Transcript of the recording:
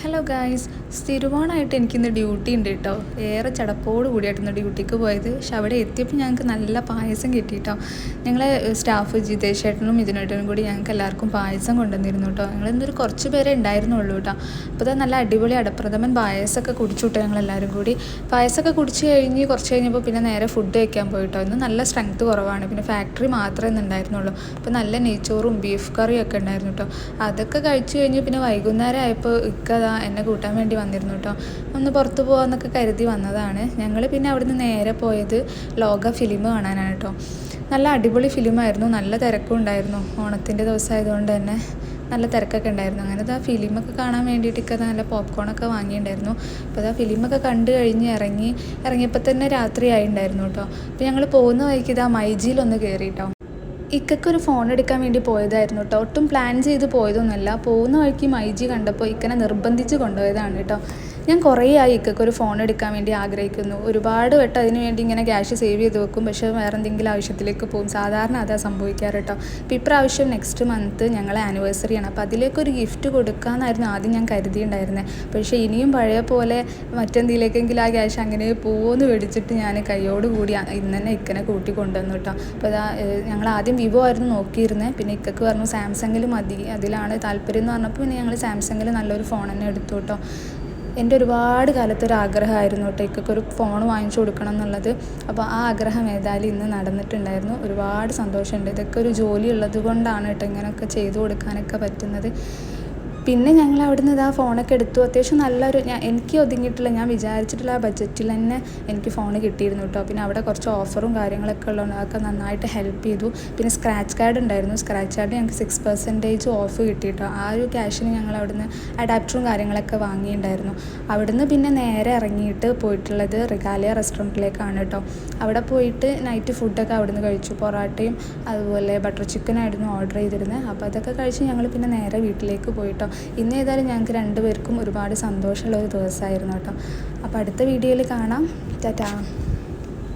Hello guys, സ്ഥിരമായിട്ട് എനിക്കിന്ന് duty ഉണ്ട് കേട്ടോ. ഏറെ ചടപ്പോട് കൂടിയായിട്ടിന്ന് ഡ്യൂട്ടിക്ക് പോയത്. പക്ഷെ അവിടെ എത്തിയപ്പോൾ ഞങ്ങൾക്ക് നല്ല പായസം കിട്ടി കേട്ടോ. ഞങ്ങളെ സ്റ്റാഫ് ജിതേഷ് ചേട്ടനും ഇതിനേട്ടനും കൂടി ഞങ്ങൾക്ക് എല്ലാവർക്കും പായസം കൊണ്ടുവന്നിരുന്നു കേട്ടോ. ഞങ്ങളെന്തൊരു കുറച്ച് പേരെ ഉണ്ടായിരുന്നുള്ളൂ കേട്ടോ. അപ്പോൾ അത് നല്ല അടിപൊളി അടപ്രഥമൻ പായസമൊക്കെ കുടിച്ചു കേട്ടോ. ഞങ്ങളെല്ലാവരും കൂടി പായസമൊക്കെ കുടിച്ച് കഴിഞ്ഞ് കുറച്ച് കഴിഞ്ഞപ്പോൾ പിന്നെ നേരെ ഫുഡ് കഴിക്കാൻ പോയിട്ടോ. ഇന്ന് നല്ല സ്ട്രെങ്ത്ത് കുറവാണ്. പിന്നെ ഫാക്ടറി മാത്രമേ ഇന്ന് ഉണ്ടായിരുന്നുള്ളൂ. അപ്പോൾ നല്ല നെയ്ച്ചോറും ബീഫ് കറിയും ഒക്കെ ഉണ്ടായിരുന്നു കേട്ടോ. അതൊക്കെ കഴിച്ച് കഴിഞ്ഞ് പിന്നെ വൈകുന്നേരം ആയപ്പോൾ ഇക്കതാ എന്നെ കൂട്ടാൻ വേണ്ടി വന്നിരുന്നു കേട്ടോ. ഒന്ന് പുറത്ത് പോകാമെന്നൊക്കെ കരുതി വന്നതാണ്. ഞങ്ങൾ പിന്നെ അവിടുന്ന് നേരെ പോയത് ലോക ഫിലിം കാണാനാണ് കേട്ടോ. നല്ല അടിപൊളി ഫിലിമായിരുന്നു. നല്ല തിരക്കും ഉണ്ടായിരുന്നു. ഓണത്തിൻ്റെ ദിവസമായതുകൊണ്ട് തന്നെ നല്ല തിരക്കൊക്കെ ഉണ്ടായിരുന്നു. അങ്ങനെ ആ ഫിലിമൊക്കെ കാണാൻ വേണ്ടിയിട്ടൊക്കെ നല്ല പോപ്കോണൊക്കെ വാങ്ങിയിട്ടുണ്ടായിരുന്നു. അപ്പോൾ ആ ഫിലിമൊക്കെ കണ്ടു കഴിഞ്ഞ് ഇറങ്ങിയപ്പോൾ തന്നെ രാത്രി ആയിട്ടുണ്ടായിരുന്നു കേട്ടോ. അപ്പോൾ ഞങ്ങൾ പോകുന്ന വഴിക്ക് ഇതാ മൈജിയിലൊന്ന് കയറി കേട്ടോ. ഇക്കൊരു ഫോൺ എടുക്കാൻ വേണ്ടി പോയതായിരുന്നു കേട്ടോ. ഒട്ടും പ്ലാൻ ചെയ്ത് പോയതൊന്നുമല്ല. പോകുന്ന വഴിക്ക് മൈജി കണ്ടപ്പോൾ ഇക്കനെ നിർബന്ധിച്ച് കൊണ്ടുപോയതാണ് കേട്ടോ. ഞാൻ കുറേ ആയി ഇക്കൊരു ഫോൺ എടുക്കാൻ വേണ്ടി ആഗ്രഹിക്കുന്നു. ഒരുപാട് വട്ടം അതിന് വേണ്ടി ഇങ്ങനെ ക്യാഷ് സേവ് ചെയ്ത് വെക്കും. പക്ഷേ വേറെ എന്തെങ്കിലും ആവശ്യത്തിലേക്ക് പോകും. സാധാരണ അതാ സംഭവിക്കാറ് കേട്ടോ. അപ്പോൾ ഇപ്രാവശ്യം നെക്സ്റ്റ് മന്ത് ഞങ്ങളെ ആനിവേഴ്സറിയാണ്. അപ്പോൾ അതിലേക്കൊരു ഗിഫ്റ്റ് കൊടുക്കാമെന്നായിരുന്നു ആദ്യം ഞാൻ കരുതിയിട്ടുണ്ടായിരുന്നത്. പക്ഷേ ഇനിയും പഴയ പോലെ മറ്റെന്തെങ്കിലേക്കെങ്കിലും ആ ക്യാഷ് അങ്ങനെ പോകുമെന്ന് മേടിച്ചിട്ട് ഞാൻ കൈയോട് കൂടി ഇന്ന് തന്നെ ഇക്കനെ കൂട്ടി കൊണ്ടുവന്നു കേട്ടോ. അപ്പോൾ അതാ ഞങ്ങൾ ആദ്യം വിവോ ആയിരുന്നു നോക്കിയിരുന്നത്. പിന്നെ ഇക്കക്ക് പറഞ്ഞു സാംസങ്ങിൽ മതി, അതിലാണ് താല്പര്യം എന്ന് പറഞ്ഞപ്പോൾ പിന്നെ ഞങ്ങൾ സാംസങ്ങിൽ നല്ലൊരു ഫോൺ തന്നെ എടുത്തു കേട്ടോ. എൻ്റെ ഒരുപാട് കാലത്തൊരാഗ്രഹമായിരുന്നു കേട്ടോ ഇക്കൊരു ഫോൺ വാങ്ങിച്ചു കൊടുക്കണം എന്നുള്ളത്. അപ്പോൾ ആ ആഗ്രഹം ഏതായാലും ഇന്ന് നടന്നിട്ടുണ്ടായിരുന്നു. ഒരുപാട് സന്തോഷമുണ്ട്. ഇതൊക്കെ ഒരു ജോലി ഉള്ളത് കൊണ്ടാണ് കേട്ടോ ഇങ്ങനെയൊക്കെ ചെയ്തു കൊടുക്കാനൊക്കെ പറ്റുന്നത്. പിന്നെ ഞങ്ങൾ അവിടുന്ന് ഇതാ ഫോണൊക്കെ എടുത്തു. അത്യാവശ്യം നല്ലൊരു എനിക്ക് ഒതുങ്ങിയിട്ടുള്ള ഞാൻ വിചാരിച്ചിട്ടുള്ള ആ ബഡ്ജറ്റിൽ തന്നെ എനിക്ക് ഫോൺ കിട്ടിയിരുന്നു കേട്ടോ. പിന്നെ അവിടെ കുറച്ച് ഓഫറും കാര്യങ്ങളൊക്കെ ഉള്ളതുകൊണ്ട് അതൊക്കെ നന്നായിട്ട് ഹെൽപ്പ് ചെയ്തു. പിന്നെ സ്ക്രാച്ച് കാർഡ് ഉണ്ടായിരുന്നു. സ്ക്രാച്ച് കാർഡ് ഞങ്ങൾക്ക് 6% ഓഫ് കിട്ടി കേട്ടോ. ആ ഒരു ക്യാഷിന് ഞങ്ങൾ അവിടുന്ന് അഡാപ്റ്ററും കാര്യങ്ങളൊക്കെ വാങ്ങിയിട്ടുണ്ടായിരുന്നു. അവിടുന്ന് പിന്നെ നേരെ ഇറങ്ങിയിട്ട് പോയിട്ടുള്ളത് റിഗാലിയ റെസ്റ്റോറൻറ്റിലേക്കാണ് കേട്ടോ. അവിടെ പോയിട്ട് നൈറ്റ് ഫുഡൊക്കെ അവിടുന്ന് കഴിച്ചു. പൊറാട്ടയും അതുപോലെ ബട്ടർ ചിക്കനായിരുന്നു ഓർഡർ ചെയ്തിരുന്നത്. അപ്പോൾ അതൊക്കെ കഴിച്ച് ഞങ്ങൾ പിന്നെ നേരെ വീട്ടിലേക്ക് പോയിട്ടോ. ഇന്ന് ഏതായാലും ഞങ്ങൾക്ക് രണ്ടുപേർക്കും ഒരുപാട് സന്തോഷമുള്ള ഒരു ദിവസമായിരുന്നു കേട്ടോ. അപ്പോൾ അടുത്ത വീഡിയോയിൽ കാണാം. ടാറ്റാ.